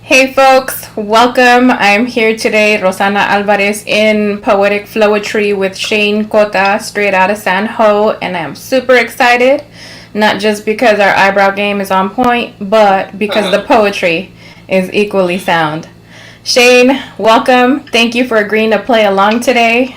Hey folks, welcome. I'm here today, Rosanna Alvarez in Poetic Flowetry with Shane Cota, straight out of San Ho, and I'm super excited. Not just because our eyebrow game is on point, but because the poetry is equally sound. Shane, welcome. Thank you for agreeing to play along today.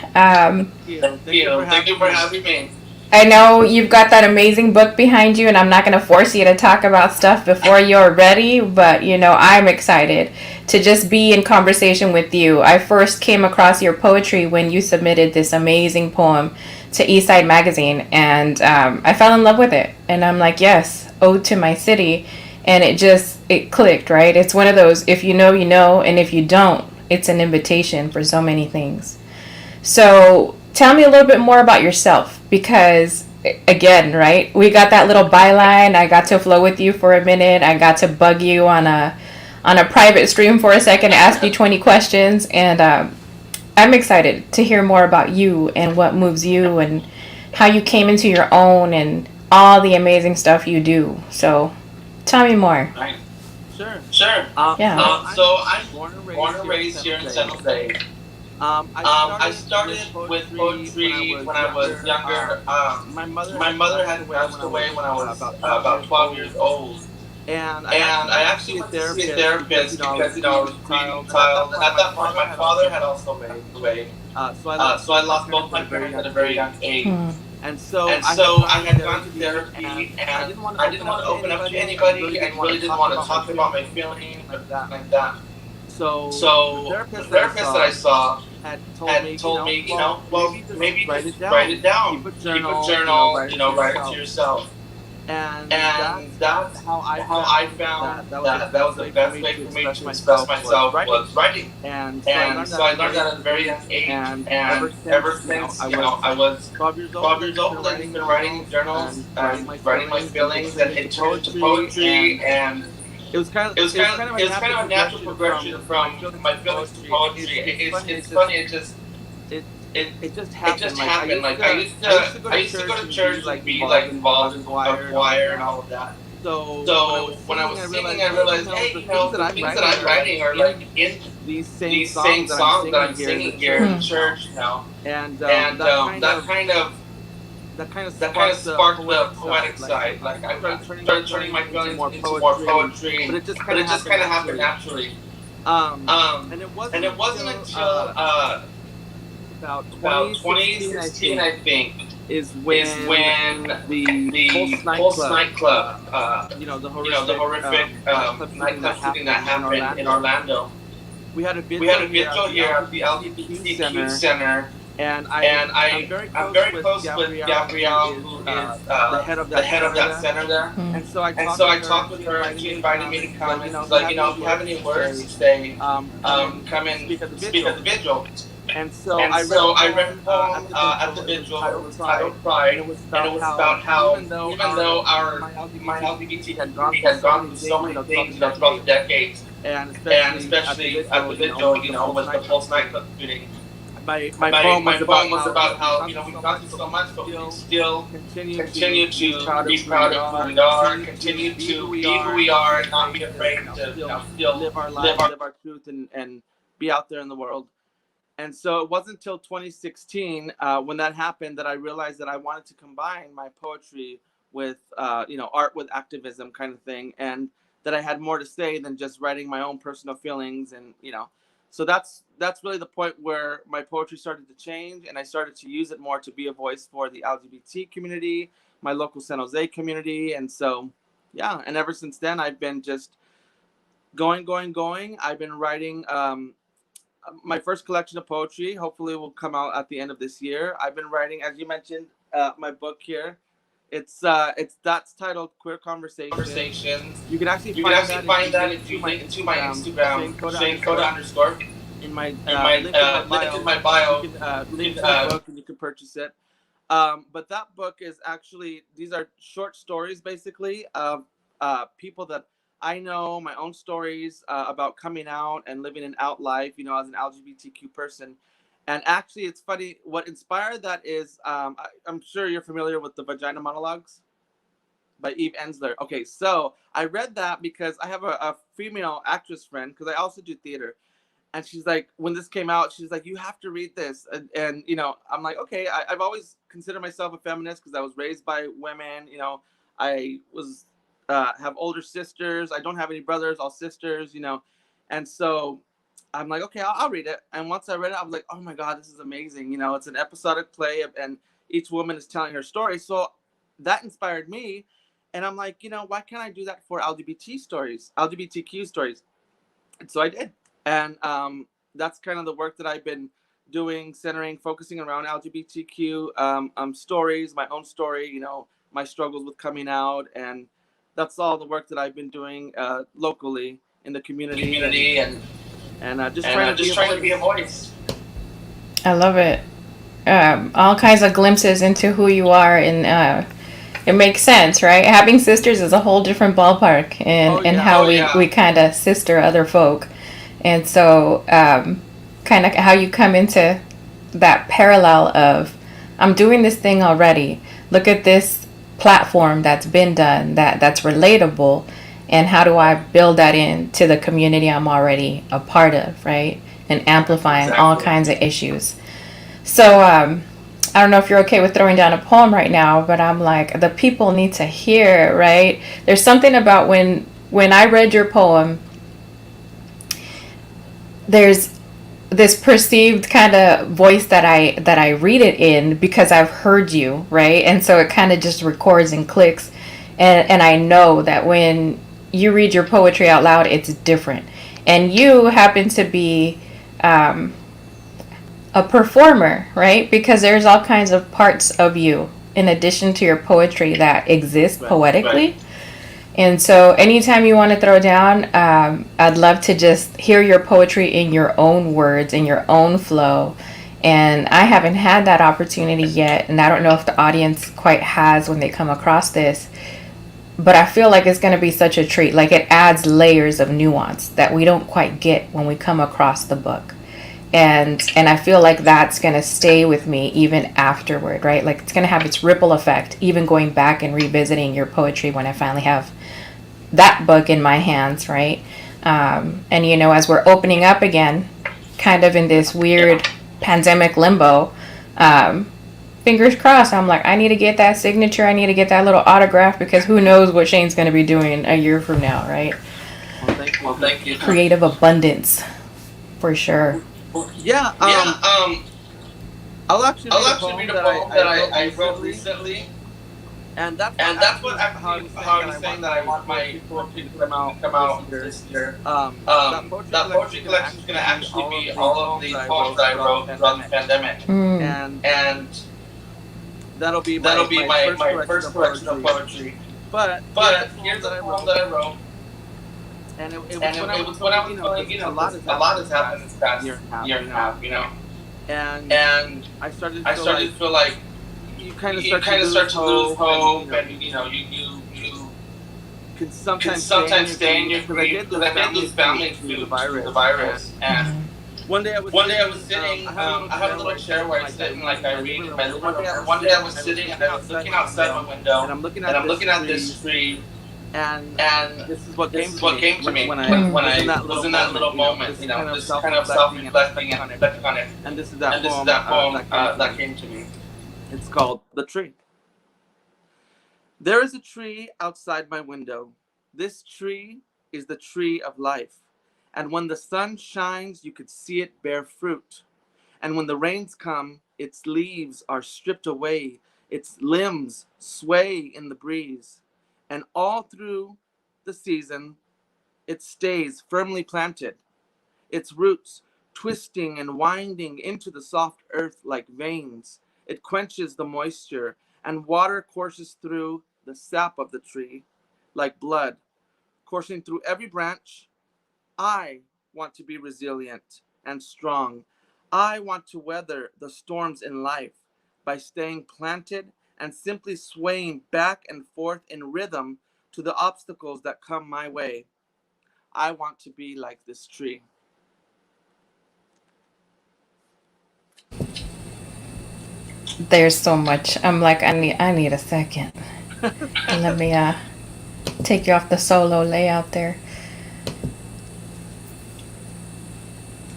Thank you. Thank you for Thank you having for me. having me. I know you've got that amazing book behind you, and I'm not going to force you to talk about stuff before you're ready, but I'm excited to just be in conversation with you. I first came across your poetry when you submitted this amazing poem to Eastside Magazine, and I fell in love with it. And I'm like, yes, ode to my city. And it clicked, right? It's one of those, if you know, you know, and if you don't, it's an invitation for so many things. So tell me a little bit more about yourself because again, right? We got that little byline. I got to flow with you for a minute. I got to bug you on a private stream for a second, ask you 20 questions, and I'm excited to hear more about you and what moves you and how you came into your own and all the amazing stuff you do. So tell me more. Right. Sure. Sure. So Yeah. I'm So I'm born and born raised and here in raised San here in San Jose. Jose. I I started with started with poetry when I poetry was when I was younger. younger. My mother My had mother passed had away when passed I away was when I was about 12 about years 12 years old. old. And I And actually I went to actually see a went to see a therapist because, therapist I was because, a I was grieving a grieving child. And at that child. And point, at my that point, father my had also father had passed also away. passed away. So I lost So I both my lost both parents at my a very parents at young a very young age. age. And so And I had so gone I to had gone to therapy, therapy and I and didn't want to I open didn't up want to to open up to anybody. I really anybody. didn't I want to really didn't talk want to about my talk about my feelings or feelings anything or like anything that. like that. So the So the therapist that I therapist that I saw saw had told had me, told me, well, well, maybe just maybe write just it write it down, keep down, a keep a journal, journal, write it to write it to yourself. yourself. And And that's that's how I how I found found that that was the that that was best the way for best me way to for me express to express myself was myself writing. was writing. And so I And learned so that at I a learned very that at a young very young age. age. And ever And ever since, since, I was I was 12 years 12 old, I've years just been old, I've writing just in been writing in journals journals and writing and my writing my feelings, and it feelings, turned and into it turned into poetry. poetry. And And it was kind of a it was kind natural of a natural progression progression from my from feelings my to feelings to poetry. poetry. It's funny. It's funny. It just It it it just it happened. just Like happened. Like I used to go I to used to go church to and be church and like be involved like in involved a in a choir and all of choir and that. all of that. So when I was So when I singing, was I singing, realized, I hey, realized, hey, the things that the I'm things that writing I'm are like writing are like in in these same these songs same that I'm songs that singing I'm here in the singing here in the church. church now. And And that kind of that kind of sparked the sparked the poetic side. poetic Like side. Like I started I turning my started turning my feelings into feelings more into more poetry, but poetry, it just but kind of it just happened kind of happened naturally. naturally. Um, Um, and it and wasn't it wasn't until until about about 2016, I 2016, think, I think, is is when when the Pulse the Pulse nightclub, nightclub, the the horrific horrific nightclub shooting that nightclub shooting that happened in happened in Orlando. Orlando. We had a We had vigil a here at vigil the here at the LGBTQ LGBTQ center, center, and and I'm very I'm close very with close with Gabrielle, who Gabrielle, is who is the head of the that head of center that there. center there. And so I And talked so with I her, and talked with she her, and invited she me to invited come, me and to she's come, like, and she's if you like, have any if you have words any to words to say, say, come and come speak at the and speak at the vigil. vigil. And so And I read a so I read a poem at poem the at vigil. the It was vigil. It titled was titled "Pride," and it Pride, was and it about was how about how even though our my my LGBTQ LGBT community had gone community through had so gone many through so things, many throughout things, the throughout the decades, decades, and and especially at the especially at vigil, the vigil, with the with Pulse the nightclub Pulse shooting, nightclub shooting. my poem was My about poem was how about we've how gone through we've so gone much, through but so we can much, but we can still still continue continue to be to proud of be who we proud of who are, we are, continue to continue be who to we be who are, we and not be are, and not afraid be to, afraid to still still live our live lives, our. live our truth, and be out there in the world. And so it wasn't until 2016, when that happened, that I realized that I wanted to combine my poetry with, art with activism, kind of thing, and that I had more to say than just writing my own personal feelings. And so that's really the point where my poetry started to change, and I started to use it more to be a voice for the LGBT community, my local San Jose community. And so, yeah, and ever since then, I've been just going. I've been writing. My first collection of poetry hopefully will come out at the end of this year. I've been writing, as you mentioned, my book here. It's that's titled Queer Conversations. Conversations. You can actually You can find actually that if you find that link if to you my link to my Instagram, Instagram, Shane Cota Shane Cota underscore. underscore. In my In my link in my link in bio, my you bio, can you link can to the book and you can purchase it. But that book is actually, these are short stories basically of people that I know, my own stories about coming out and living an out life, as an LGBTQ person. And actually, it's funny. What inspired that is, I'm sure you're familiar with the vagina monologues. by Eve Ensler. Okay, so I read that because I have a female actress friend, because I also do theater, and she's like, when this came out, she's like, you have to read this. And you know, I'm like, okay. I've always considered myself a feminist because I was raised by women. You know, I was have older sisters. I don't have any brothers, all sisters. You know, and so I'm like, okay, I'll read it. And once I read it, I was like, oh my god, this is amazing. You know, it's an episodic play, and each woman is telling her story. So that inspired me, and I'm like, you know, why can't I do that for LGBTQ stories? And so I did. And that's kind of the work that I've been doing, centering, focusing around LGBTQ stories, my own story, you know, my struggles with coming out. And that's all the work that I've been doing locally in the community, community and just and trying to be just a trying to be a voice. voice. I love it. All kinds of glimpses into who you are, and it makes sense, right? Having sisters is a whole different ballpark, and Oh, yeah. how Oh, yeah. we kind of sister other folk, and so kind of how you come into that parallel of, I'm doing this thing already. Look at this platform that's been done, that's relatable, and how do I build that into the community I'm already a part of, right? And amplifying all Exactly. kinds of issues. So I don't know if you're okay with throwing down a poem right now, but I'm like, the people need to hear, right? There's something about when I read your poem, there's this perceived kind of voice that I read it in because I've heard you, right? And so it kind of just records and clicks, and I know that when you read your poetry out loud, it's different. And you happen to be a performer, right? Because there's all kinds of parts of you in addition to your poetry that exist Right. poetically. Right. And so, anytime you want to throw down, I'd love to just hear your poetry in your own words, in your own flow. And I haven't had that opportunity yet, and I don't know if the audience quite has when they come across this. But I feel like it's going to be such a treat. Like, it adds layers of nuance that we don't quite get when we come across the book. And I feel like that's going to stay with me even afterward, right? Like, it's going to have its ripple effect, even going back and revisiting your poetry when I finally have that book in my hands, right? And you know, as we're opening up again, kind of in this weird pandemic limbo, fingers crossed, I'm like, I need to get that signature, I need to get that little autograph, because who knows what Shane's going to be doing a year from now, right? Well, thank you. Creative abundance, for sure. Yeah. I'll actually read a poem that I wrote recently. And that's what how I was saying that I want my poetry to come out this year. That poetry collection is going to actually be all of the poems that I wrote throughout the pandemic. And that'll be my first collection of poetry. But here's a poem that I wrote. And it was when I was feeling, you know, a lot has happened this past year and a half, you know. And I started to feel like you kind of start to lose hope, and you know, you can sometimes stay in your grief, because I did lose family through the virus. And one day I was sitting, I have a little chair where I sit and like I read in my living room. One day I was sitting and I was looking outside my window, and I'm looking at this tree. And this is what came to me when I was in that little moment, you know, just kind of self-reflecting and reflecting on it. And this is that poem that came to me. It's called The Tree. There is a tree outside my window. This tree is the tree of life. And when the sun shines, you could see it bear fruit. And when the rains come, its leaves are stripped away, its limbs sway in the breeze. And all through the season, it stays firmly planted, its roots twisting and winding into the soft earth like veins. It quenches the moisture, and water courses through the sap of the tree like blood, coursing through every branch. I want to be resilient and strong. I want to weather the storms in life by staying planted and simply swaying back and forth in rhythm to the obstacles that come my way. I want to be like this tree. There's so much. I'm like, I need a second. Let me take you off the solo layout there.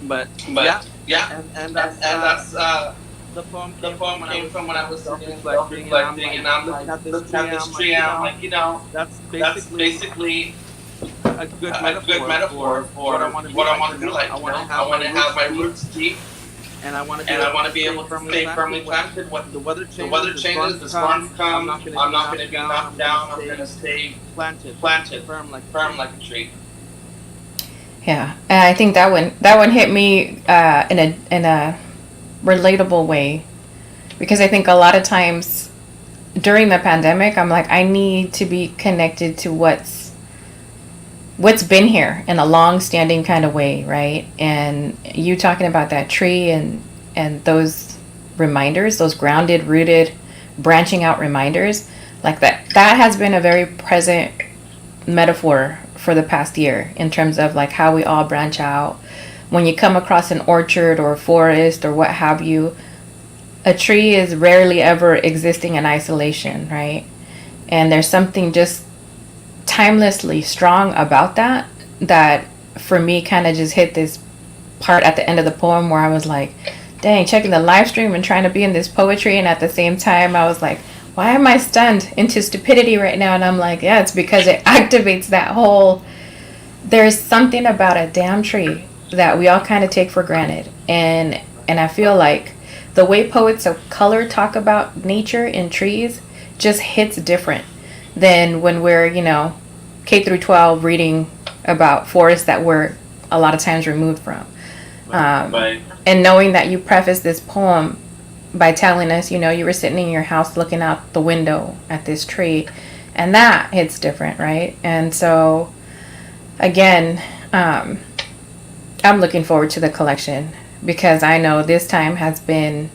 But yeah, But yeah, and and that's the poem the came from poem when I came was from when sitting I and was sitting and self-reflecting, and I'm self-reflecting, like and I'm looking like at this looking tree, at and I'm this like, tree, and I'm like, that's that's basically basically a good a good metaphor metaphor for what I for want to be what I like. want to be like. I want to I have my want to have roots my deep, roots deep, and I want to be and I able want to to be stay able to firmly stay planted firmly when planted. When the weather the changes, weather the changes, storms the storms come. I'm come. not going to I'm be not going to knocked be down. knocked I'm going to down. I'm going stay to stay planted, planted, firm like a firm tree. like a tree. Yeah, and I think that one hit me in a relatable way, because I think a lot of times during the pandemic, I'm like, I need to be connected to what's been here in a long standing kind of way, right? And you talking about that tree and those reminders, those grounded, rooted, branching out reminders, like that has been a very present metaphor for the past year in terms of like how we all branch out. When you come across an orchard or a forest or what have you, a tree is rarely ever existing in isolation, right? And there's something just timelessly strong about that for me kind of just hit this part at the end of the poem where I was like, dang, checking the live stream and trying to be in this poetry, and at the same time I was like, why am I stunned into stupidity right now? And I'm like, yeah, it's because it activates that whole, there's something about a damn tree that we all kind of take for granted. And I feel like the way poets of color talk about nature in trees just hits different than when we're, K through 12 reading about forests that we're a lot of times removed from. Right. Right. And knowing that you preface this poem by telling us, you were sitting in your house looking out the window at this tree, and that hits different, right? And so, again, I'm looking forward to the collection because I know this time has been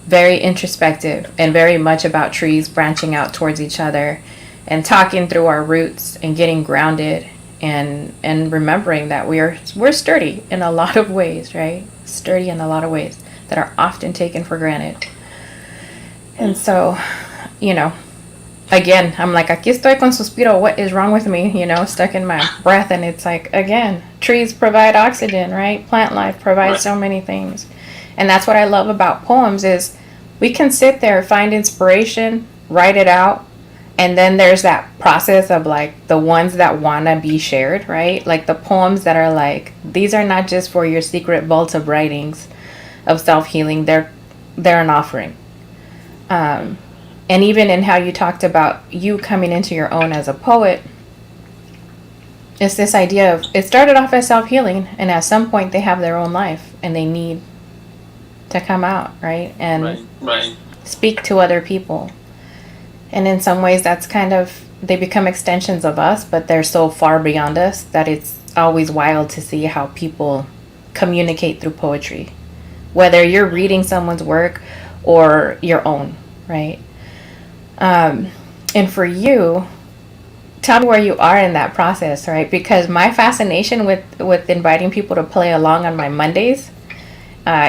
very introspective and very much about trees branching out towards each other and talking through our roots and getting grounded and remembering that we're sturdy in a lot of ways, right? Sturdy in a lot of ways that are often taken for granted. And so, you know, again, I'm like, aquí estoy con suspiro. What is wrong with me? Stuck in my breath. And it's like, again, trees provide oxygen, right? Plant life provides so many things. And that's what I love about poems is we can sit there, find inspiration, write it out. And then there's that process of like the ones that want to be shared, right? Like the poems that are like, these are not just for your secret vault of writings of self-healing. They're an offering. And even in how you talked about you coming into your own as a poet, it's this idea of it started off as self-healing, and at some point they have their own life and they need to come out, right? And speak to other people. And in some ways that's kind of, they become extensions of us, but they're so far beyond us that it's always wild to see how people communicate through poetry, whether you're reading someone's work or your own, right? And for you, tell me where you are in that process, right? Because my fascination with inviting people to play along on my Mondays,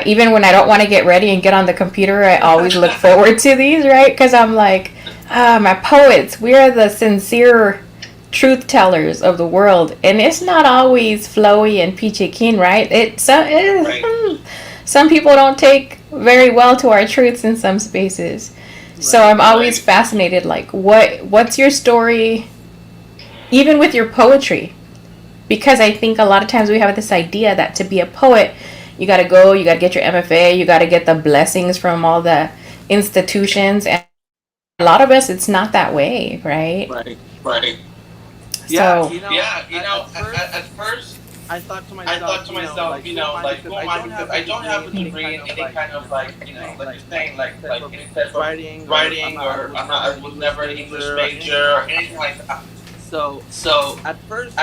even when I don't want to get ready and get on the computer, I always look forward to these, right? Because I'm like, my poets, we are the sincere truth tellers of the world, and it's not always flowy and peachy keen, right? Some people don't take very well to our truths in some spaces. So I'm always fascinated, like, what's your story, even with your poetry? Because I think a lot of times we have this idea that to be a poet, you got to go, you got to get your MFA, you got to get the blessings from all the institutions. And a lot of us, it's not that way, right? Right. Yeah, So, at At first, I thought to I myself, thought to myself, like, who am I? like, Because who I am I? don't Because have a I don't degree have in a any degree kind in of any like, kind of like you're saying, like you're saying, any type of any type of writing, or writing, I or was never I an was English never an English major or anything major like or that. anything like that. So So at first,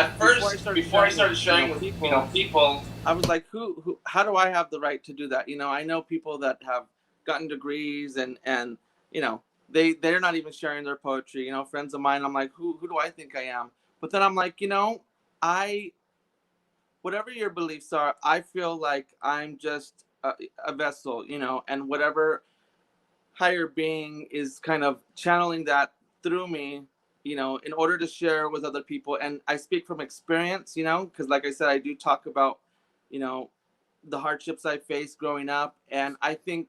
before I started sharing with people, people, I was like, who, how do I have the right to do that? I know people that have gotten degrees and they're not even sharing their poetry. Friends of mine. I'm like, who do I think I am? But then I'm like, I whatever your beliefs are, I feel like I'm just a vessel, and whatever higher being is kind of channeling that through me, in order to share with other people. And I speak from experience, because like I said, I do talk about, the hardships I faced growing up. And I think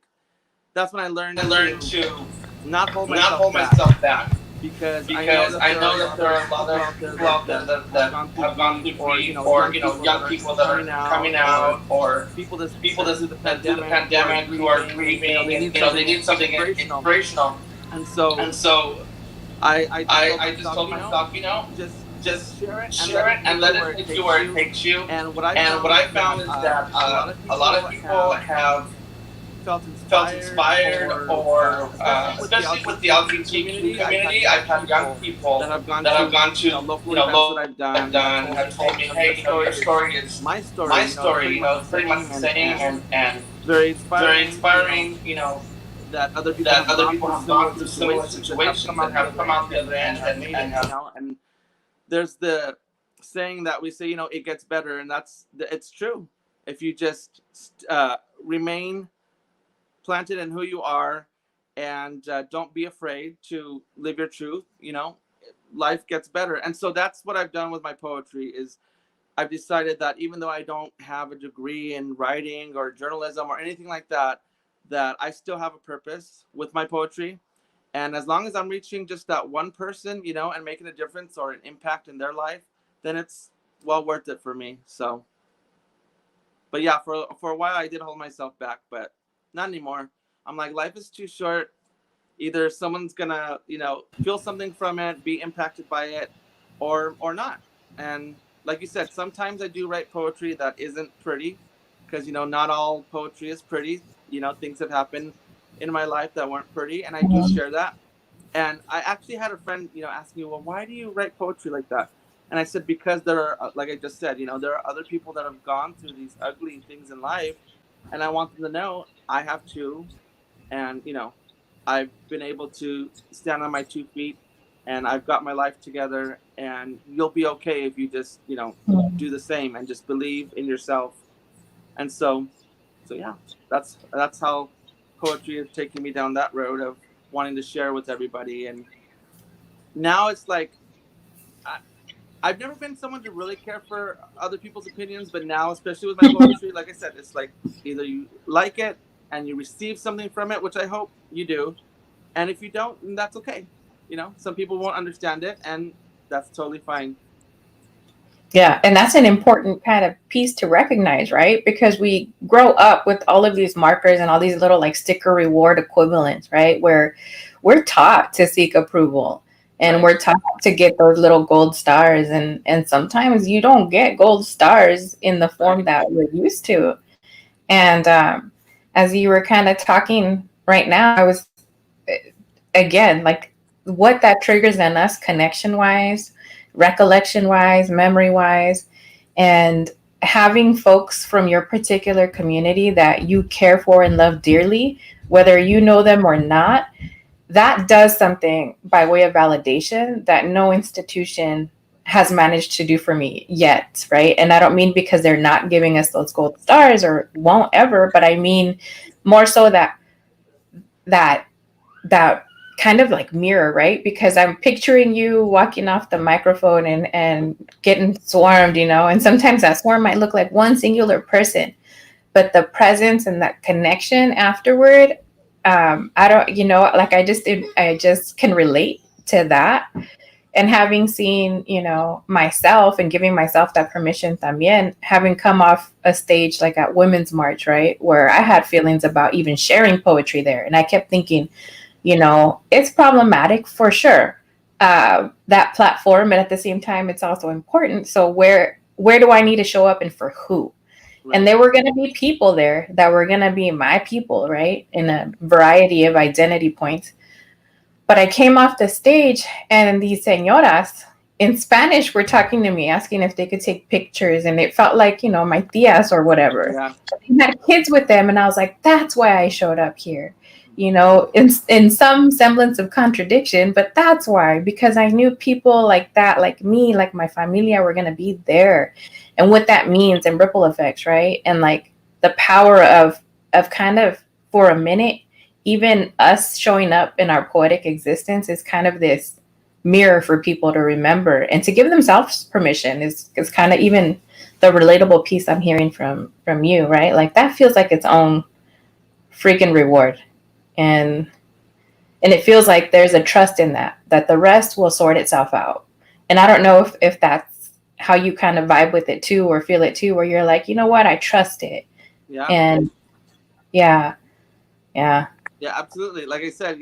that's when I learned to not hold myself back, because I know because that I there are know a that lot there of are a lot people of out there people out there that have that gone through have gone grief, through or grief, or young people that young are people that are coming out, or people that people went through the that through the pandemic who are pandemic who are grieving, and grieving, they and need something they need something inspirational. inspirational. And so And so I just told I just myself, told myself, just share it and let share it it and take let you it where it take you takes where it you. takes you. And what I And what found is I that found is that a lot of a lot people of people have have felt felt inspired, inspired, or or especially with the especially with the LGBTQ community. I've had LGBTQ community. young I've had young people people that have gone that have to gone to local events that I've I've done, have done told have me, told hey, me, hey, your your story story is is my my story. It's story. pretty much the It's pretty much same, the same, and very very inspiring. inspiring. That other people That have other gone people through have gone similar through similar situations and have come situations and out the have other come out end, the other and end, have made and it. have. And there's the saying that we say, it gets better, and it's true. If you just remain planted in who you are, and don't be afraid to live your truth, life gets better. And so that's what I've done with my poetry. Is I've decided that even though I don't have a degree in writing or journalism or anything like that, that I still have a purpose with my poetry. And as long as I'm reaching just that one person, and making a difference or an impact in their life, then it's well worth it for me. So, but yeah, for a while I did hold myself back, but not anymore. I'm like, life is too short. Either someone's gonna, feel something from it, be impacted by it, or not. And like you said, sometimes I do write poetry that isn't pretty, because not all poetry is pretty. Things have happened in my life that weren't pretty, and I do share that. And I actually had a friend, ask me, well, why do you write poetry like that? And I said, because there are, like I just said, there are other people that have gone through these ugly things in life, and I want them to know I have too. And I've been able to stand on my 2 feet, and I've got my life together, and you'll be okay if you just do the same and just believe in yourself. And so yeah, that's how poetry is taking me down that road of wanting to share with everybody. And now it's like I, I've never been someone to really care for other people's opinions, but now, especially with my poetry, like I said, it's like either you like it and you receive something from it, which I hope you do, and if you don't, then that's okay. Some people won't understand it, and that's totally fine. Yeah, and that's an important kind of piece to recognize, right? Because we grow up with all of these markers and all these little like sticker reward equivalents, right? Where we're taught to seek approval, and Right. we're taught to get those little gold stars, and sometimes you don't get gold stars in the form Right. that we're used to. And as you were kind of talking right now, I was again like what that triggers in us connection wise, recollection wise, memory wise, and having folks from your particular community that you care for and love dearly, whether you know them or not, that does something by way of validation that no institution has managed to do for me yet, right? And I don't mean because they're not giving us those gold stars or won't ever, but I mean more so that that kind of like mirror, right? Because I'm picturing you walking off the microphone and getting swarmed, and sometimes that swarm might look like one singular person, but the presence and that connection afterward, I don't, like I just can relate to that. And having seen, myself and giving myself that permission también, having come off a stage like at Women's March, right, where I had feelings about even sharing poetry there. And I kept thinking, it's problematic for sure, that platform, but at the same time, it's also important. So where do I need to show up and for who? Right. And there were going to be people there that were going to be my people, right, in a variety of identity points. But I came off the stage, and these señoras in Spanish were talking to me, asking if they could take pictures. And it felt like, my tias or whatever. Yeah. They had kids with them. And I was like, that's why I showed up here, in some semblance of contradiction. But that's why, because I knew people like that, like me, like my familia, were going to be there. And what that means and ripple effects, right? And like the power of kind of, for a minute, even us showing up in our poetic existence is kind of this mirror for people to remember and to give themselves permission is kind of even the relatable piece I'm hearing from you, right? Like that feels like its own freaking reward. And it feels like there's a trust in that the rest will sort itself out. And I don't know if that's how you kind of vibe with it too, or feel it too, where you're like, you know what, I trust it. Yeah. And yeah, yeah. Yeah, absolutely. Like I said,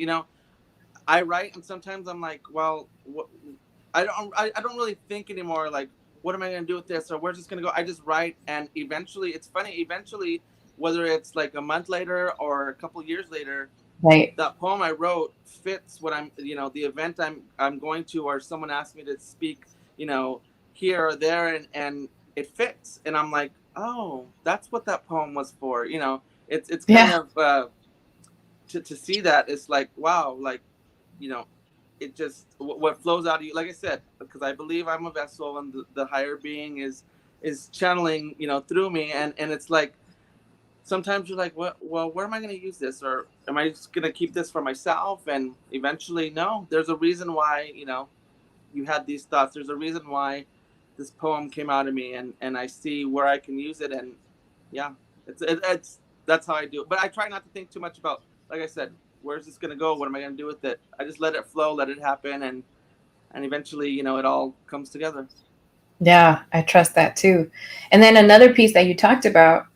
I write, and sometimes I'm like, well, I don't really think anymore. Like, what am I gonna do with this, or where's this gonna go? I just write, and eventually, it's funny. Eventually, whether it's like a month later or a couple years later, Right. that poem I wrote fits what the event I'm going to, or someone asked me to speak, here or there, and it fits, and I'm like, oh, that's what that poem was for. It's kind Yeah. of to see that, it's like, wow, like, you know it just, what flows out of you, like I said, because I believe I'm a vessel, and the higher being is channeling, through me, and it's like, sometimes you're like, what, well, where am I going to use this, or am I just going to keep this for myself? And eventually, no, there's a reason why, you had these thoughts. There's a reason why this poem came out of me, and I see where I can use it. And yeah, it's that's how I do it. But I try not to think too much about, like I said, where's this going to go? What am I going to do with it? I just let it flow, let it happen. And eventually, it all comes together. Yeah, I trust that too. And then another piece that you talked about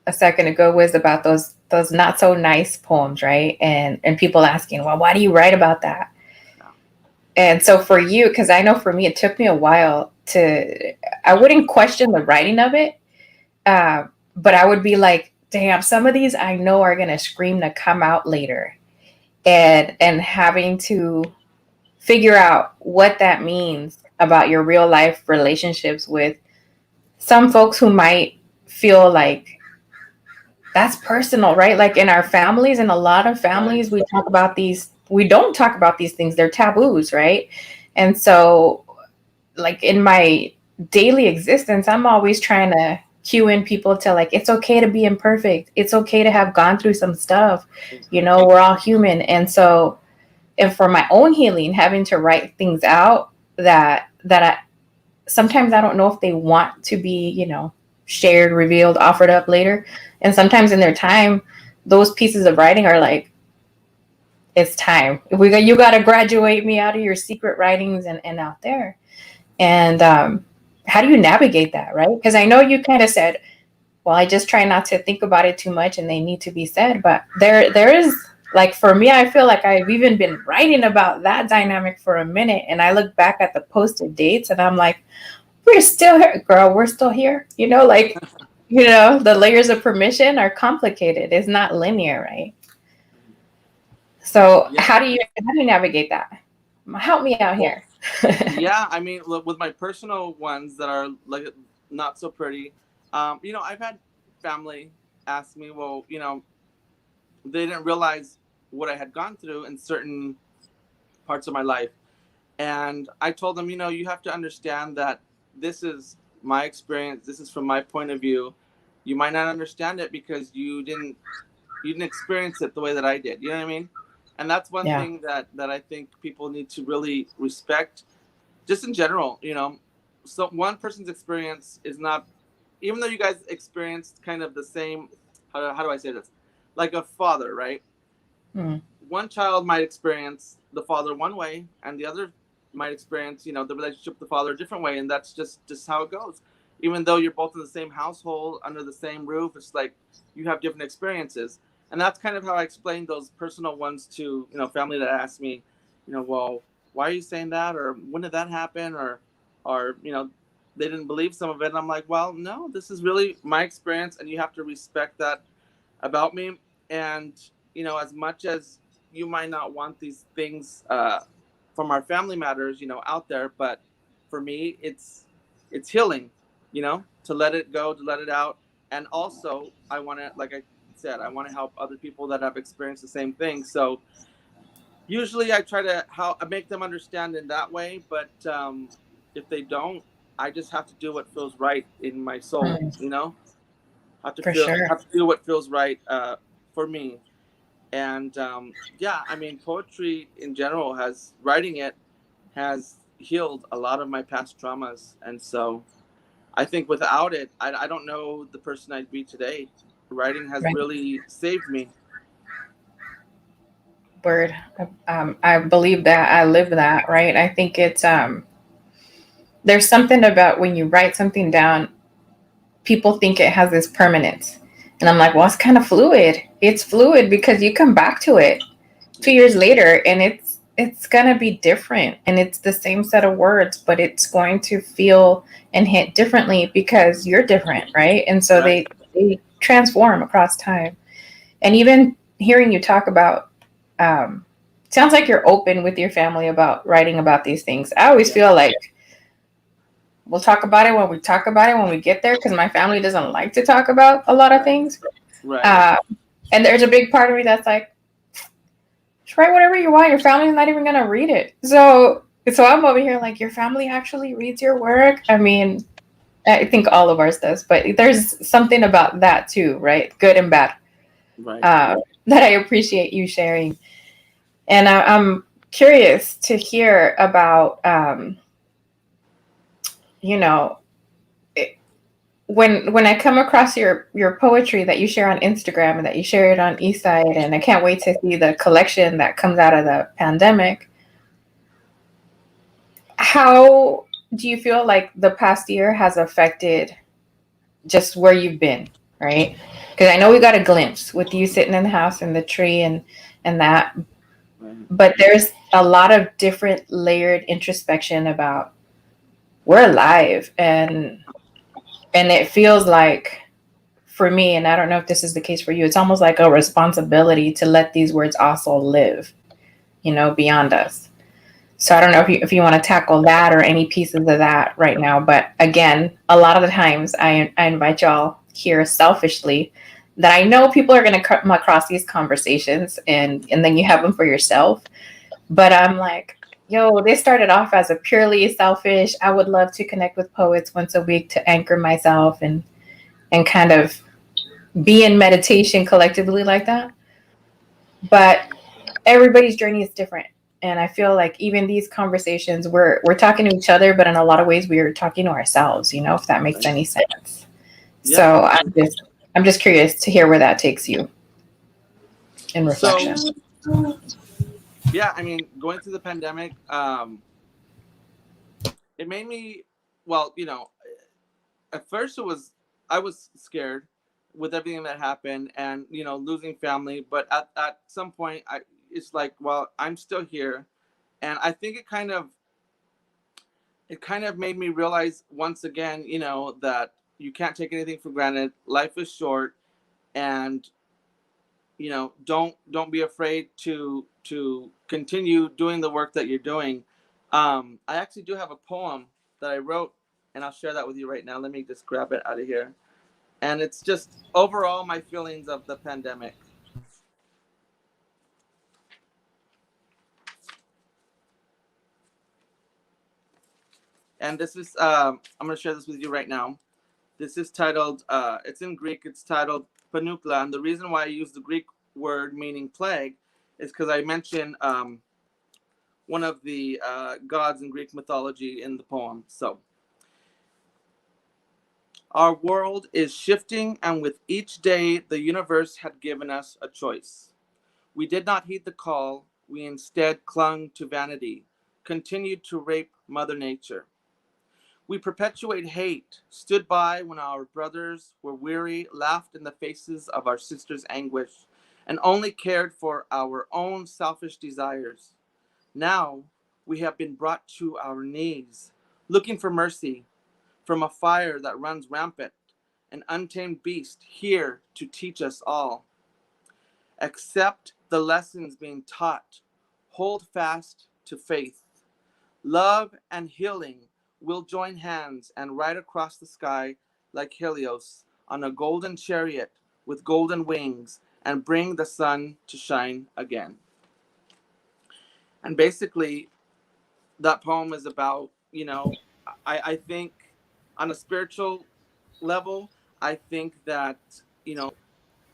a second ago was about those not so nice poems, right? And people asking, well, why do you write about that? Yeah. And so for you, because I know for me, it took me a while I wouldn't question the writing of it, uh, but I would be like, damn, some of these I know are gonna scream to come out later, and having to figure out what that means about your real life relationships with some folks who might feel like that's personal, right? Like in our families, in a lot of Right. families, we don't talk about these things. They're taboos, right? And so, like in my daily existence, I'm always trying to cue in people to like, it's okay to be imperfect. It's okay to have gone through some stuff. Exactly. We're all human. And so, and for my own healing, having to write things out that I sometimes I don't know if they want to be, shared, revealed, offered up later. And sometimes in their time, those pieces of writing are like, it's time. You got to graduate me out of your secret writings and out there. And how do you navigate that, right? Because I know you kind of said, well, I just try not to think about it too much and they need to be said. But there is, like, for me, I feel like I've even been writing about that dynamic for a minute. And I look back at the posted dates and I'm like, we're still here, girl. We're still here. The layers of permission are complicated. It's not linear, right? So Yeah. how do you navigate that? Help me out Well, here. yeah, I mean, look, with my personal ones that are like not so pretty, I've had family ask me, well, they didn't realize what I had gone through in certain parts of my life. And I told them, you have to understand that this is my experience. This is from my point of view. You might not understand it because you didn't experience it the way that I did. You know what I mean? And that's one Yeah. thing that I think people need to really respect, just in general. So one person's experience is not, even though you guys experienced kind of the same. How do I say this? Like a father, right? Mm. One child might experience the father one way, and the other might experience, the relationship with the father a different way, and that's just how it goes. Even though you're both in the same household under the same roof, it's like you have different experiences. And that's kind of how I explained those personal ones to, family that asked me, well, why are you saying that, or when did that happen, or they didn't believe some of it. And I'm like, well, no, this is really my experience, and you have to respect that about me. And as much as you might not want these things from our family matters, out there, but for me, it's healing, to let it go, to let it out. And also, I want to, like I said, I want to help other people that have experienced the same thing. So usually I try to make them understand in that way. But if they don't, I just have to do what feels right in my soul, Mm. For sure. have to do what feels right for me. And yeah, I mean, poetry in general, has writing it has healed a lot of my past traumas. And so I think without it, I don't know the person I'd be today. Writing has Right. really saved me. Word. I believe that. I live that, right? I think it's there's something about when you write something down, people think it has this permanence. And I'm like, well, it's kind of fluid. It's fluid because you come back to it 2 years later and it's gonna be different, and it's the same set of words, but it's going to feel and hit differently because you're different, right? And so Right. they transform across time. And even hearing you talk about sounds like you're open with your family about writing about these things. I always feel like we'll talk about it when we talk about it when we get there, because my family doesn't like to talk about a lot of things. Right. And there's a big part of me that's like, just write whatever you want. Your family's not even gonna read it. So I'm over here like, your family actually reads your work. I mean, I think all of ours does, but there's something about that too, right? Good and bad. Right. That I appreciate you sharing. And I'm curious to hear about, you know, when I come across your poetry that you share on Instagram and that you share it on Eastside, and I can't wait to see the collection that comes out of the pandemic. How do you feel like the past year has affected just where you've been, right? Because I know we got a glimpse with you sitting in the house and the tree and that, but there's a lot of different layered introspection about we're alive, and it feels like, for me, and I don't know if this is the case for you, it's almost like a responsibility to let these words also live, beyond us. So I don't know if you want to tackle that or any pieces of that right now. But again, a lot of the times I invite y'all here selfishly that I know people are going to come across these conversations, and then you have them for yourself. But I'm like, yo, this started off as a purely selfish, I would love to connect with poets once a week to anchor myself and kind of be in meditation collectively like that. But everybody's journey is different. And I feel like even these conversations, we're talking to each other, but in a lot of ways we're talking to ourselves, if that makes any sense. Yeah. So I'm just curious to hear where that takes you in reflection. So, yeah, I mean, going through the pandemic, it made me, well, at first I was scared with everything that happened and, losing family. But at some point, it's like, well, I'm still here. And I think it kind of made me realize once again, that you can't take anything for granted. Life is short, and don't be afraid to continue doing the work that you're doing. I actually do have a poem that I wrote, and I'll share that with you right now. Let me just grab it out of here. And it's just overall my feelings of the pandemic. And this is I'm going to share this with you right now. This is titled, it's in Greek, it's titled Panukla. And the reason why I use the Greek word meaning plague is because I mention one of the gods in Greek mythology in the poem. So, our world is shifting, and with each day, the universe had given us a choice. We did not heed the call, we instead clung to vanity, continued to rape Mother Nature. We perpetuate hate, stood by when our brothers were weary, laughed in the faces of our sisters' anguish, and only cared for our own selfish desires. Now we have been brought to our knees, looking for mercy from a fire that runs rampant, an untamed beast here to teach us all. Accept the lessons being taught, hold fast to faith. Love and healing will join hands and ride across the sky like Helios on a golden chariot with golden wings and bring the sun to shine again. And basically, that poem is about, I think on a spiritual level, I think that,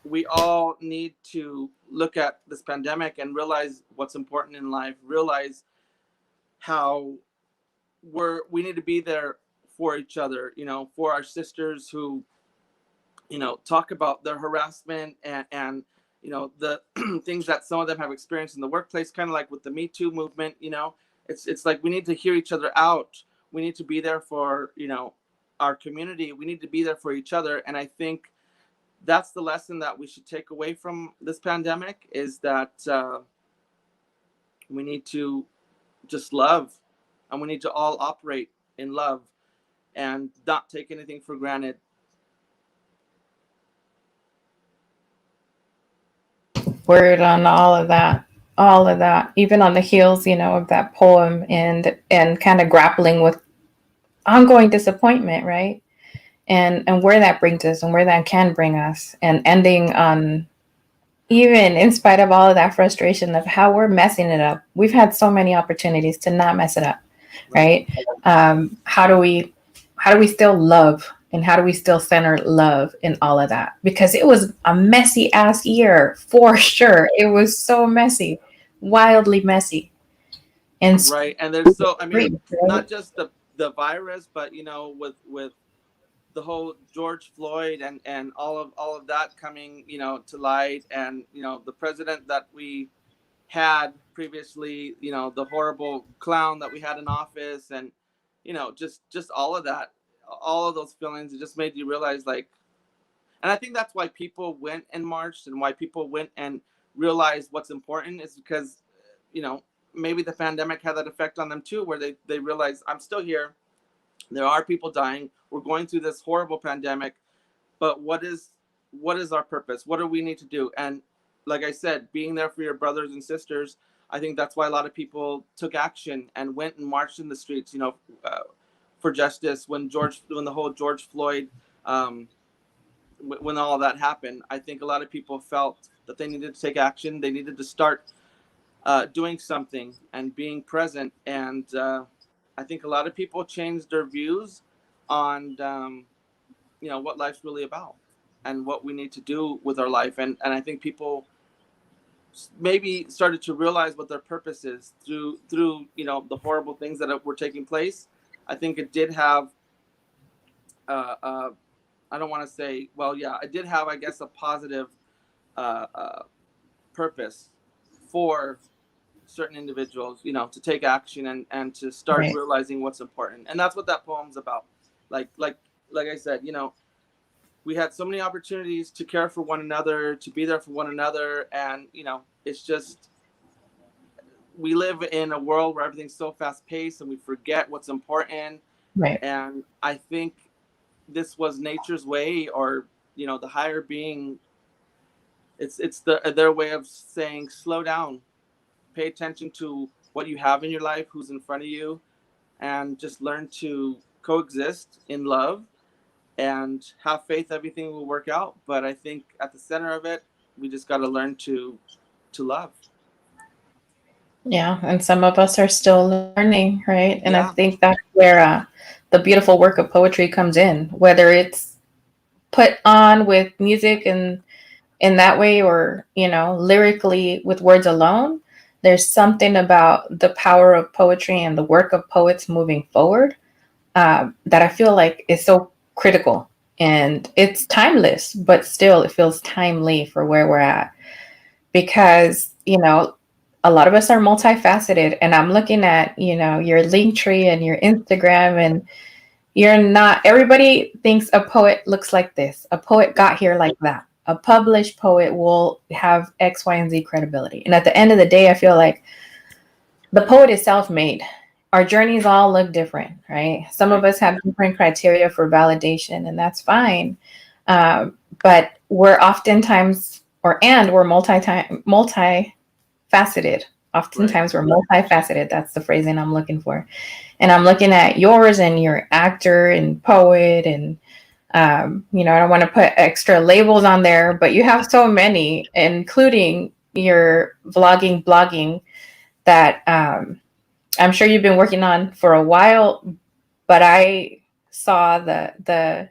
we all need to look at this pandemic and realize what's important in life, realize how we need to be there for each other, for our sisters who, talk about their harassment and the things that some of them have experienced in the workplace, kind of like with the Me Too movement. It's like we need to hear each other out. We need to be there for, our community. We need to be there for each other. And I think that's the lesson that we should take away from this pandemic, is that we need to just love, and we need to all operate in love and not take anything for granted. Word on all of that. All of that. Even on the heels, of that poem, and kind of grappling with ongoing disappointment, right? And where that brings us and where that can bring us, and ending on, even in spite of all of that frustration of how we're messing it up. We've had so many opportunities to not mess it up, right? How do we still love, and how do we still center love in all of that? Because it was a messy ass year for sure. It was so messy, wildly messy. And right. And there's not just the virus, but with the whole George Floyd and all of that coming, to light, and the president that we had previously, the horrible clown that we had in office, and just all of that, all of those feelings, it just made you realize, like, and I think that's why people went and marched, and why people went and realized what's important, is because maybe the pandemic had that effect on them too, where they realize, I'm still here, there are people dying, we're going through this horrible pandemic, but what is our purpose? What do we need to do? And like I said, being there for your brothers and sisters, I think that's why a lot of people took action and went and marched in the streets, for justice. When the whole George Floyd, when all of that happened, I think a lot of people felt that they needed to take action. They needed to start doing something and being present. And I think a lot of people changed their views on, what life's really about and what we need to do with our life. And I think people maybe started to realize what their purpose is through the horrible things that were taking place. I think it did have I don't want to say, well, yeah, it did have, I guess, a positive purpose for certain individuals, to take action and to start realizing what's important. And that's what that poem's about. Like I said, we had so many opportunities to care for one another, to be there for one another. And, it's just, we live in a world where everything's so fast paced and we forget what's important. Right. And I think this was nature's way, or, the higher being, it's their way of saying, slow down, pay attention to what you have in your life, who's in front of you, and just learn to coexist in love and have faith everything will work out. But I think at the center of it, we just got to learn to love. Yeah, and some of us are still learning, right? And I Yeah. think that's where the beautiful work of poetry comes in, whether it's put on with music and in that way, or lyrically with words alone. There's something about the power of poetry and the work of poets moving forward that I feel like is so critical, and it's timeless, but still it feels timely for where we're at, because a lot of us are multifaceted. And I'm looking at your link tree and your Instagram, and you're not, everybody thinks a poet looks like this, a poet got here like that, a published poet will have X, Y, and Z credibility. And at the end of the day, I feel like the poet is self-made. Our journeys all look different, right? Some of us have different criteria for validation, and that's fine. But we're oftentimes, we're multifaceted. Oftentimes we're multifaceted. That's the phrasing I'm looking for. And I'm looking at yours, and you're actor and poet, and I don't want to put extra labels on there, but you have so many, including your blogging that I'm sure you've been working on for a while. But I saw the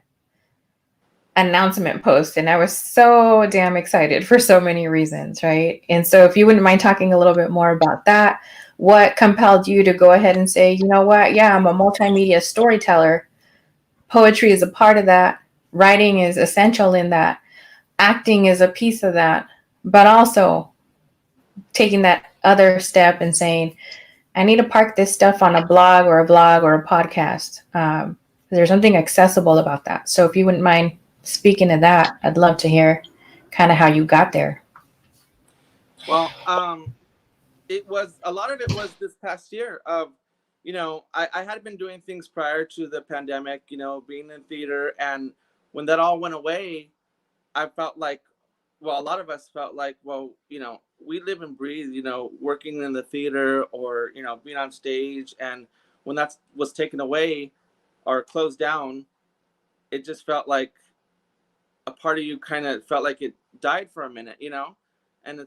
announcement post, and I was so damn excited for so many reasons, right? And so if you wouldn't mind talking a little bit more about that, what compelled you to go ahead and say, you know what, yeah, I'm a multimedia storyteller. Poetry is a part of that. Writing is essential in that. Acting is a piece of that. But also taking that other step and saying, I need to park this stuff on a blog or a vlog or a podcast. There's something accessible about that. So if you wouldn't mind speaking to that, I'd love to hear kind of how you got there. Well, it was a lot of it was this past year of, I had been doing things prior to the pandemic, being in theater. And when that all went away, I felt like, well, a lot of us felt like, well, we live and breathe, working in the theater or, being on stage. And when that was taken away or closed down, it just felt like a part of you kind of felt like it died for a minute, and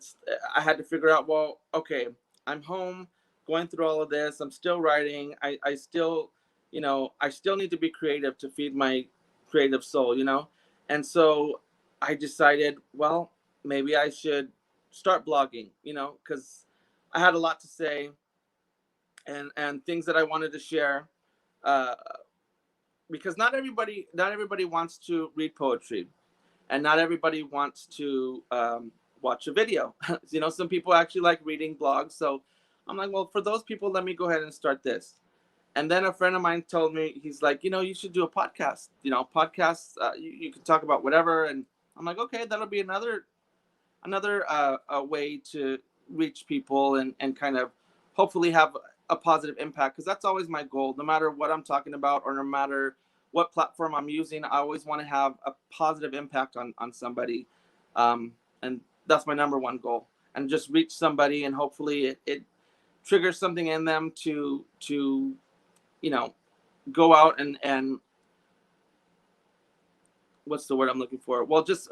I had to figure out, well, okay, I'm home going through all of this. I'm still writing. I still, I still need to be creative to feed my creative soul, And so I decided, well, maybe I should start blogging, because I had a lot to say and things that I wanted to share. Because not everybody wants to read poetry, and not everybody wants to watch a video. Some people actually like reading blogs. So I'm like, well, for those people, let me go ahead and start this. And then a friend of mine told me, he's like, you should do a podcast. Podcasts, you can talk about whatever. And I'm like, okay, that'll be another way to reach people and kind of hopefully have a positive impact, because that's always my goal. No matter what I'm talking about or no matter what platform I'm using, I always want to have a positive impact on somebody. And that's my number one goal. And just reach somebody, and hopefully it triggers something in them to go out and what's the word I'm looking for? Well, just,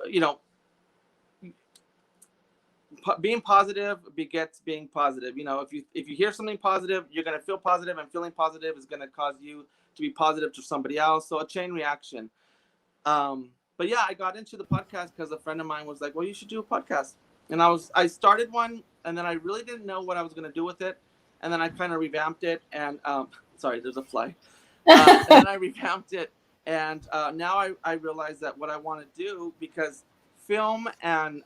being positive begets being positive. If you hear something positive, you're going to feel positive, and feeling positive is going to cause you to be positive to somebody else. So a chain reaction. But yeah, I got into the podcast because a friend of mine was like, well, you should do a podcast. And I started one, and then I really didn't know what I was going to do with it. And then I kind of revamped it, and sorry, there's a fly. And then I revamped it. And now I realize that what I want to do, because film and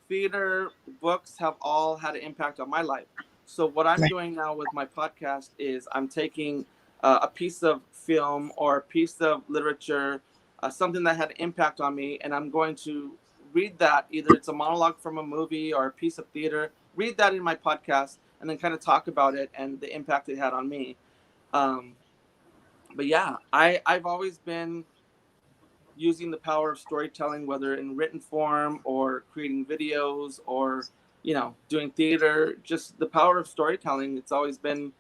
theater, books have all had an impact on my life. So what I'm doing now with my podcast is I'm taking a piece of film or a piece of literature, something that had an impact on me, and I'm going to read that. Either it's a monologue from a movie or a piece of theater, read that in my podcast, and then kind of talk about it and the impact it had on me. But yeah, I've always been using the power of storytelling, whether in written form or creating videos or, doing theater. Just the power of storytelling, it's always been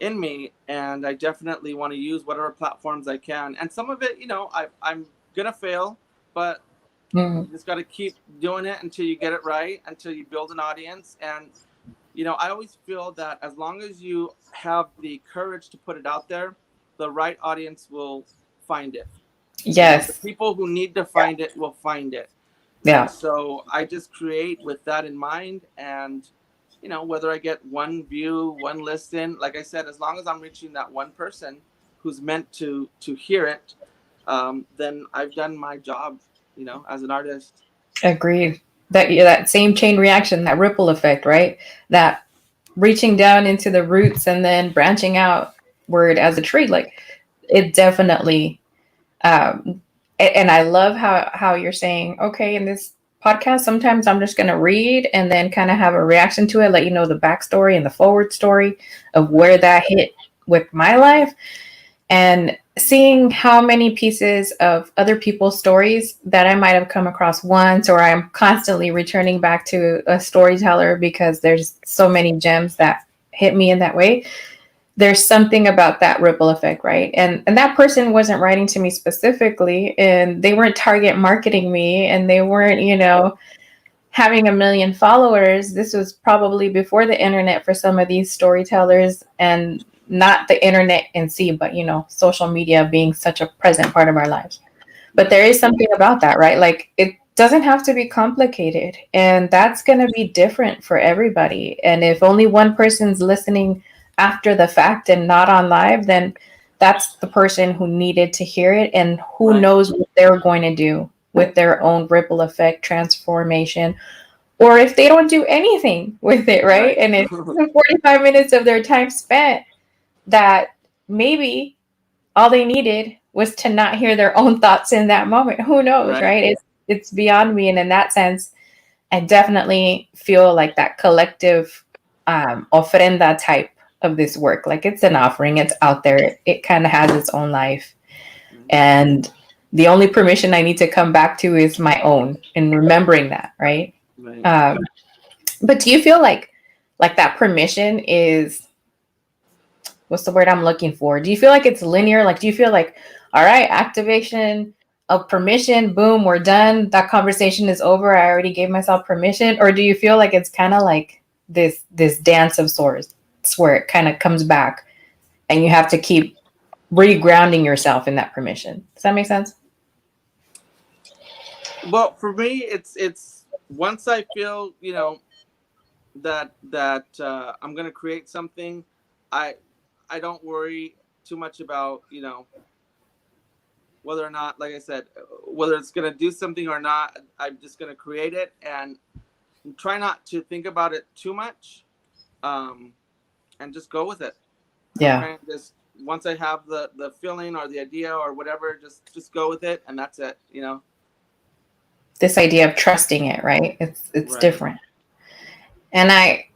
in me, and I definitely want to use whatever platforms I can. And some of it, I'm gonna fail, but you just got to keep doing it until you get it right, until you build an audience. And I always feel that as long as you have the courage to put it out there, the right audience will find it. Yes. The people who need to find it will find it. Yeah. And so I just create with that in mind. And, whether I get one view, one listen, like I said, as long as I'm reaching that one person who's meant to hear it, then I've done my job, as an artist. Agreed. That same chain reaction, that ripple effect, right? That reaching down into the roots and then branching outward as a tree, like it definitely. And I love how you're saying, okay, in this podcast, sometimes I'm just going to read and then kind of have a reaction to it, let you know the backstory and the forward story of where that hit with my life. And seeing how many pieces of other people's stories that I might have come across once, or I'm constantly returning back to a storyteller because there's so many gems that hit me in that way. There's something about that ripple effect, right? And that person wasn't writing to me specifically, and they weren't target marketing me, and they weren't, having 1 million followers. This was probably before the internet for some of these storytellers, and not the internet in sí, but social media being such a present part of our lives. But there is something about that, right? Like it doesn't have to be complicated, and that's going to be different for everybody. And if only one person's listening after the fact and not on live, then that's the person who needed to hear it, and who Right. knows what they're going to do with their own ripple effect transformation, or if they don't do anything with it, right? Right. And it's 45 minutes of their time spent that maybe all they needed was to not hear their own thoughts in that moment. Who knows, Right. right? It's beyond me. And in that sense, I definitely feel like that collective ofrenda type of this work. Like it's an offering, it's out there. It kind of has its own life. And the only permission I need to come back to is my own, and remembering that, right? Right. But do you feel like that permission is, what's the word I'm looking for? Do you feel like it's linear? Like, do you feel like, all right, activation of permission, boom, we're done. That conversation is over. I already gave myself permission. Or do you feel like it's kind of like this dance of sorts where it kind of comes back and you have to keep regrounding yourself in that permission? Does that make sense? Well, for me, it's once I feel, that I'm gonna create something, I I don't worry too much about, whether or not, like I said, whether it's gonna do something or not. I'm just gonna create it and try not to think about it too much, and just go with it. Yeah. Okay, just once I have the feeling or the idea or whatever, just go with it, and that's it. This idea of trusting it, right? It's Right. different. And I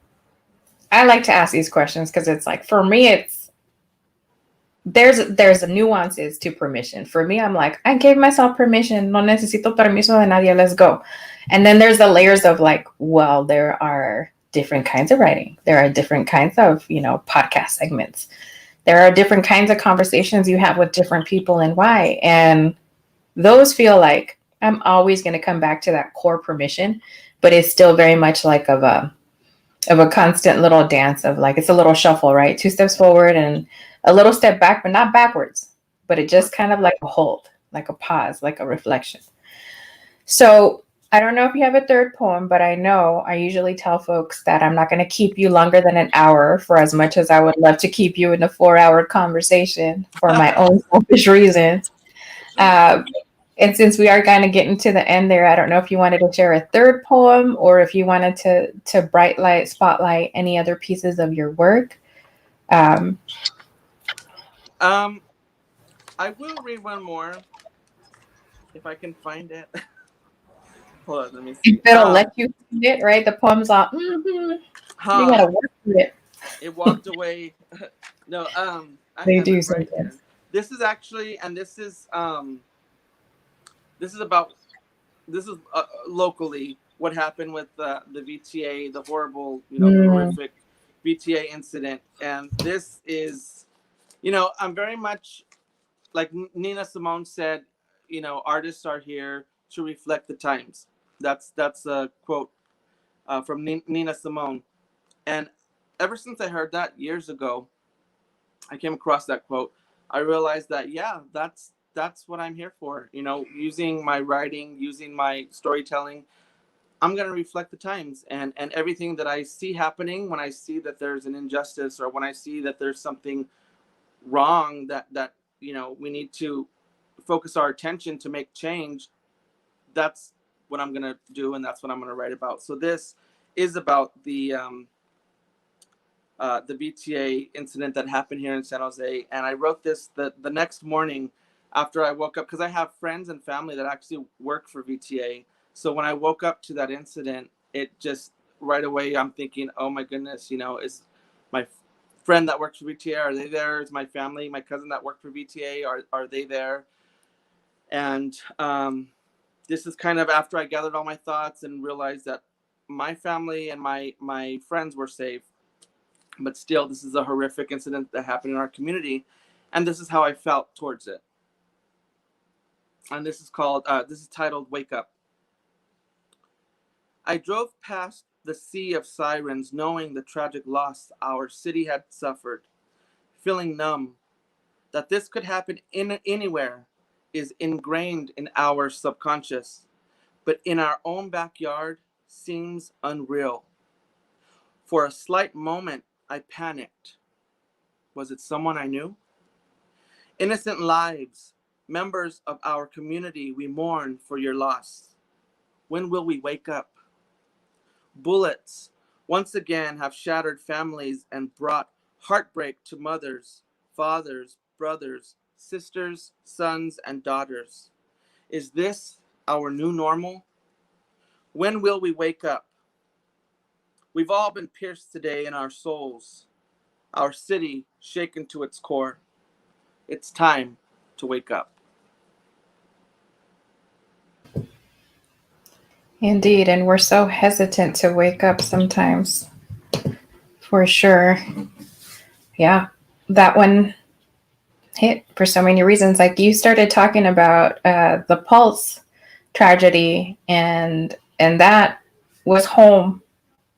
like to ask these questions because it's like, for me, it's there's nuances to permission. For me, I'm like, I gave myself permission. No necesito permiso de nadie. Let's go. And then there's the layers of like, well, there are different kinds of writing. There are different kinds of, podcast segments. There are different kinds of conversations you have with different people, and why. And those feel like I'm always going to come back to that core permission, but it's still very much like of a constant little dance of like, it's a little shuffle, right? 2 steps forward and a little step back, but not backwards, but it just kind of like a hold, like a pause, like a reflection. So I don't know if you have a third poem, but I know I usually tell folks that I'm not going to keep you longer than an hour, for as much as I would love to keep you in a 4-hour conversation for my own selfish reasons. And since we are kind of getting to the end there, I don't know if you wanted to share a third poem, or if you wanted to bright light, spotlight any other pieces of your work. I will read one more if I can find it. Hold on, let me see. It'll let you see it, right? The poem's all, you gotta work with it. It walked away. No, I They have do it right here. sometimes. This is actually, and this is about, this is locally what happened with the VTA, the horrible, horrific VTA incident. And this is, I'm very much like Nina Simone said, artists are here to reflect the times. That's a quote from Nina Simone. And ever since I heard that years ago, I came across that quote. I realized that, yeah, that's what I'm here for. Using my writing, using my storytelling, I'm going to reflect the times, and everything that I see happening. When I see that there's an injustice, or when I see that there's something wrong that we need to focus our attention to make change, that's what I'm going to do, and that's what I'm going to write about. So this is about the VTA incident that happened here in San Jose. And I wrote this the next morning after I woke up, because I have friends and family that actually work for VTA. So when I woke up to that incident, it just right away, I'm thinking, oh my goodness, is my friend that works for VTA, are they there? Is my family, my cousin that worked for VTA, are they there? And this is kind of after I gathered all my thoughts and realized that my family and my friends were safe. But still, this is a horrific incident that happened in our community, and this is how I felt towards it. And this is titled "Wake Up." I drove past the sea of sirens, knowing the tragic loss our city had suffered, feeling numb that this could happen anywhere, is ingrained in our subconscious, but in our own backyard seems unreal. For a slight moment, I panicked. Was it someone I knew? Innocent lives, members of our community, we mourn for your loss. When will we wake up? Bullets once again have shattered families and brought heartbreak to mothers, fathers, brothers, sisters, sons, and daughters. Is this our new normal? When will we wake up? We've all been pierced today in our souls, our city shaken to its core. It's time to wake up. Indeed, and we're so hesitant to wake up sometimes. For sure. Yeah, that one hit for so many reasons. Like you started talking about the Pulse tragedy, and that was home,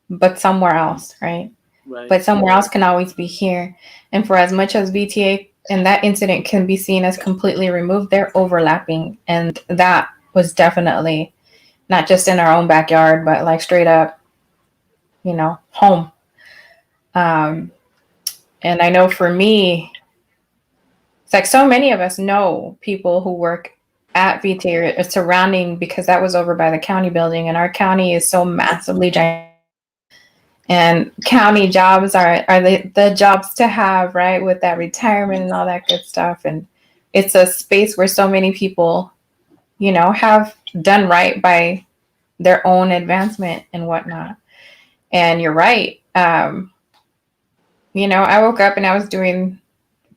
but somewhere else, right? Right. But somewhere else can always be here. And for as much as VTA and that incident can be seen as completely removed, they're overlapping. And that was definitely not just in our own backyard, but like straight up, home. And I know for me, it's like so many of us know people who work at VTA or surrounding, because that was over by the county building, and our county is so massively giant. And county jobs are the jobs to have, right? With that retirement and all that good stuff. And it's a space where so many people, have done right by their own advancement and whatnot. And you're right. I woke up and I was doing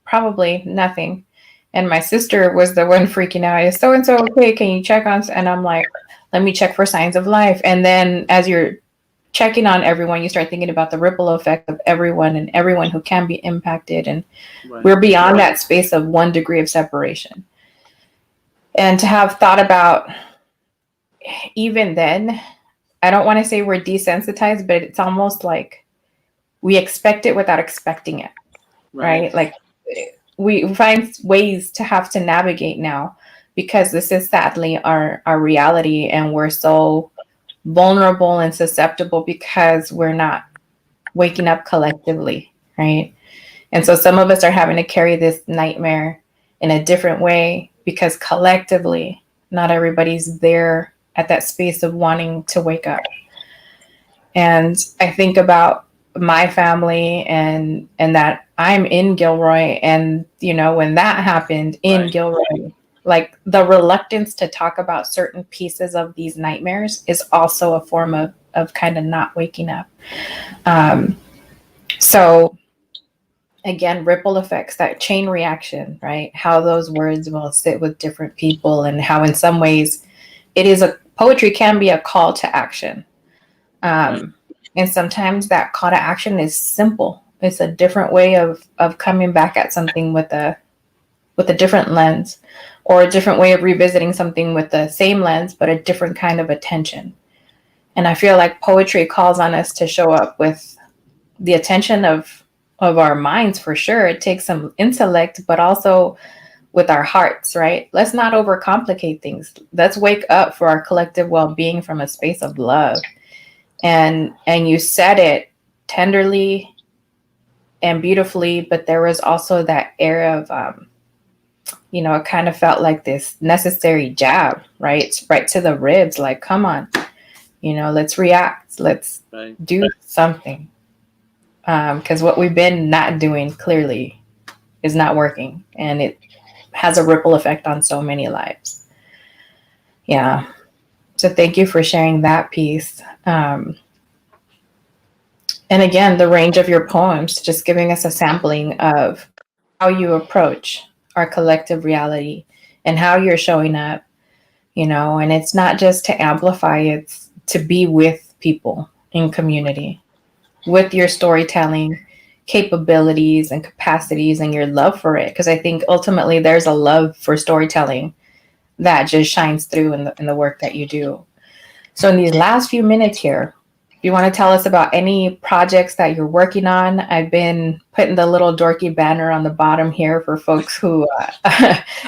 probably nothing. And my sister was the one freaking out. Is so-and-so okay? Can you check on? And I'm like, let me check for signs of life. And then as you're checking on everyone, you start thinking about the ripple effect of everyone and everyone who can be impacted. And we're beyond that space of 1 degree of separation. And to have thought about even then, I don't want to say we're desensitized, but it's almost like we expect it without expecting it, right? Like we find ways to have to navigate now, because this is sadly our reality, and we're so vulnerable and susceptible because we're not waking up collectively, right? And so some of us are having to carry this nightmare in a different way, because collectively, not everybody's there at that space of wanting to wake up. And I think about my family and that I'm in Gilroy, and when that happened in Gilroy, like the reluctance to talk about certain pieces of these nightmares is also a form of kind of not waking up. So again, ripple effects, that chain reaction, right? How those words will sit with different people, and how in some ways poetry can be a call to action. And sometimes that call to action is simple. It's a different way of coming back at something with a different lens, or a different way of revisiting something with the same lens, but a different kind of attention. And I feel like poetry calls on us to show up with the attention of our minds, for sure. It takes some intellect, but also with our hearts, right? Let's not overcomplicate things. Let's wake up for our collective well-being from a space of love. And you said it tenderly and beautifully, but there was also that air of, it kind of felt like this necessary jab, right to the ribs. Like, come on, let's react. Let's do something. Because what we've been not doing clearly is not working, and it has a ripple effect on so many lives. Yeah. So thank you for sharing that piece. And again, the range of your poems, just giving us a sampling of how you approach our collective reality and how you're showing up, and it's not just to amplify, it's to be with people in community, with your storytelling capabilities and capacities and your love for it. Because I think ultimately there's a love for storytelling that just shines through in the work that you do. So in these last few minutes here, you want to tell us about any projects that you're working on? I've been putting the little dorky banner on the bottom here for folks who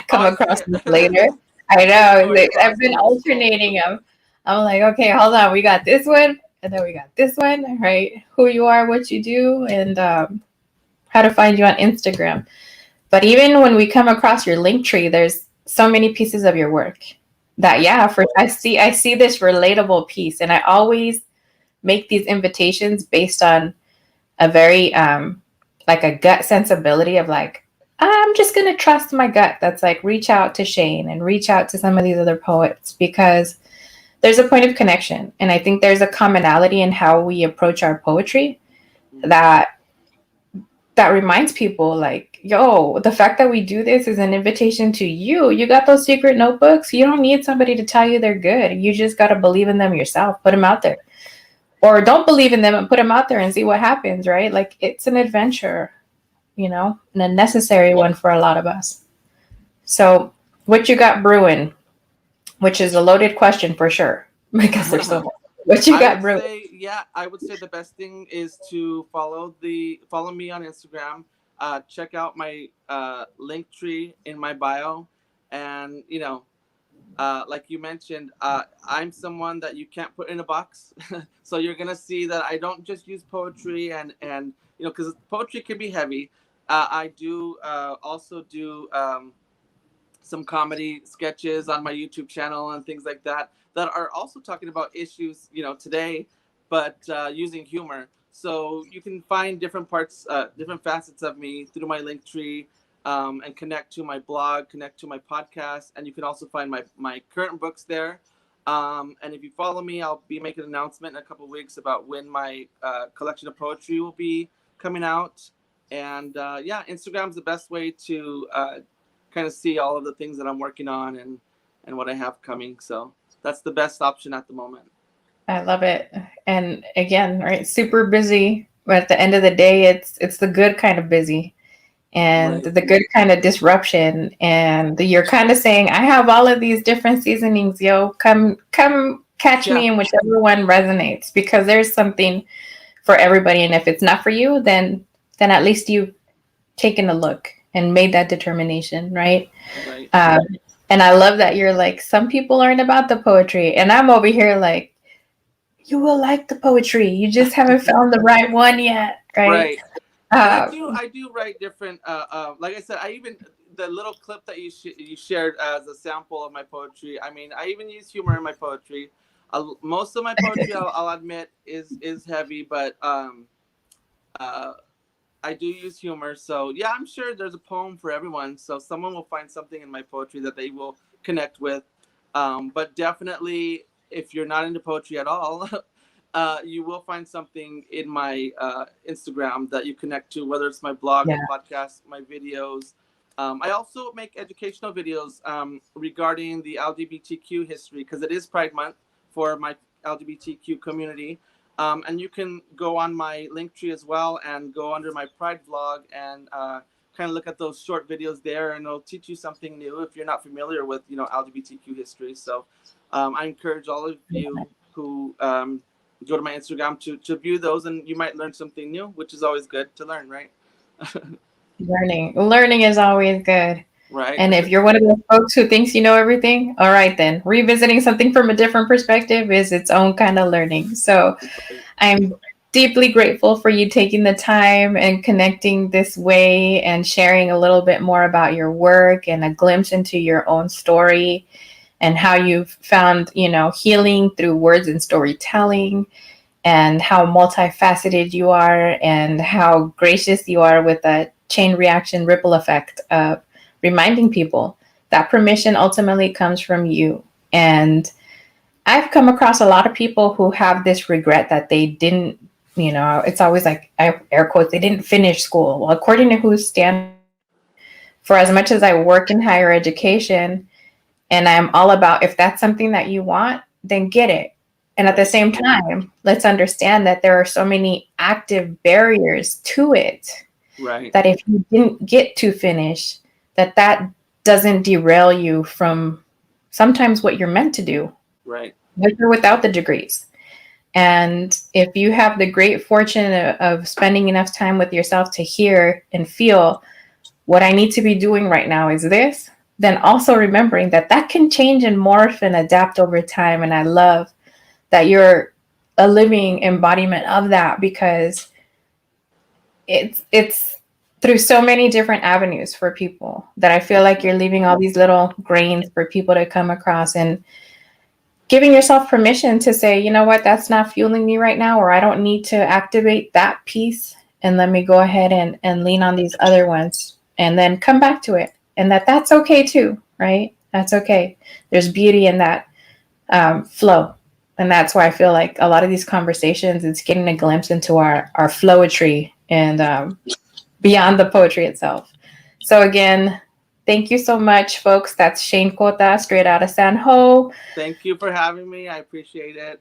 come across this later. I know. I've been alternating them. I'm like, okay, hold on. We got this one, and then we got this one, right? Who you are, what you do, and how to find you on Instagram. But even when we come across your link tree, there's so many pieces of your work that, I see this relatable piece, and I always make these invitations based on a very like a gut sensibility of like, I'm just going to trust my gut. That's like, reach out to Shane and reach out to some of these other poets, because there's a point of connection. And I think there's a commonality in how we approach our poetry that reminds people like, yo, the fact that we do this is an invitation to you. You got those secret notebooks. You don't need somebody to tell you they're good. You just got to believe in them yourself. Put them out there. Or don't believe in them and put them out there and see what happens, right? Like, it's an adventure, and a necessary one for a lot of us. So what you got brewing, which is a loaded question for sure, because there's so much. What you got brewing? I would say the best thing is to follow me on Instagram. Check out my link tree in my bio, and like you mentioned, I'm someone that you can't put in a box. So you're gonna see that I don't just use poetry, and because poetry can be heavy. I do also do some comedy sketches on my YouTube channel and things like that are also talking about issues today, but using humor. So you can find different parts, different facets of me through my link tree. And connect to my blog, connect to my podcast, and you can also find my current books there. And if you follow me, I'll be making an announcement in a couple of weeks about when my collection of poetry will be coming out. And Instagram's the best way to kind of see all of the things that I'm working on and what I have coming. So that's the best option at the moment. I love it. And again, right, super busy, but at the end of the day, it's the good kind of busy. And the good kind of disruption, and you're kind of saying, I have all of these different seasonings, yo, come catch me in whichever one resonates, because there's something for everybody. And if it's not for you, then at least you've taken a look and made that determination, right? And I love that you're like, some people aren't about the poetry, and I'm over here like, you will like the poetry, you just haven't found the right one yet, right? I do write different. Like I said, the little clip that you shared as a sample of my poetry. I mean, I even use humor in my poetry. Most of my poetry, I'll admit, is heavy, but I do use humor. So yeah, I'm sure there's a poem for everyone. So someone will find something in my poetry that they will connect with. But definitely, if you're not into poetry at all. You will find something in my Instagram that you connect to, whether it's my blog, my podcast, my videos. I also make educational videos regarding the LGBTQ history, because it is Pride Month for my LGBTQ community. And you can go on my link tree as well and go under my Pride vlog and kind of look at those short videos there, and it'll teach you something new if you're not familiar with LGBTQ history. So I encourage all of you who go to my Instagram to view those, and you might learn something new, which is always good to learn, right? Learning is always good, right? And if you're one of those folks who thinks you know everything, all right, then revisiting something from a different perspective is its own kind of learning. So I'm deeply grateful for you taking the time and connecting this way and sharing a little bit more about your work and a glimpse into your own story and how you've found, healing through words and storytelling, and how multifaceted you are, and how gracious you are with a chain reaction ripple effect of reminding people that permission ultimately comes from you. And I've come across a lot of people who have this regret that they didn't, it's always like, air quotes, they didn't finish school. Well, according to whose standard, for as much as I work in higher education, and I'm all about, if that's something that you want, then get it. And at the same time, let's understand that there are so many active barriers to it. Right. That if you didn't get to finish, that doesn't derail you from sometimes what you're meant to do. Right. With or without the degrees. And if you have the great fortune of spending enough time with yourself to hear and feel what I need to be doing right now is this, then also remembering that that can change and morph and adapt over time. And I love that you're a living embodiment of that, because it's through so many different avenues for people that I feel like you're leaving all these little grains for people to come across, and giving yourself permission to say, you know what, that's not fueling me right now, or I don't need to activate that piece, and let me go ahead and lean on these other ones and then come back to it. And that's okay too, right? That's okay. There's beauty in that flow. And that's why I feel like a lot of these conversations, it's getting a glimpse into our flowetry and beyond the poetry itself. So again, thank you so much, folks. That's Shane Cota, straight out of San Ho. Thank you for having me. I appreciate it.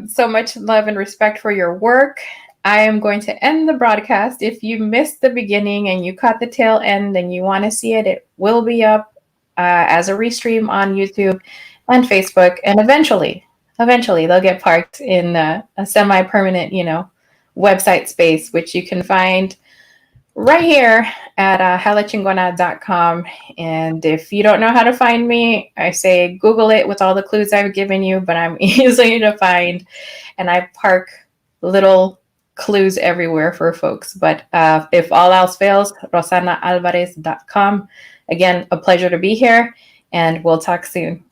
So much love and respect for your work. I am going to end the broadcast. If you missed the beginning and you caught the tail end and you want to see it, it will be up as a restream on YouTube and Facebook. And eventually they'll get parked in a semi-permanent, website space, which you can find right here at halachingona.com. And if you don't know how to find me, I say Google it with all the clues I've given you, but I'm easy to find. And I park little clues everywhere for folks. But if all else fails, rosanaalvarez.com. Again, a pleasure to be here, and we'll talk soon.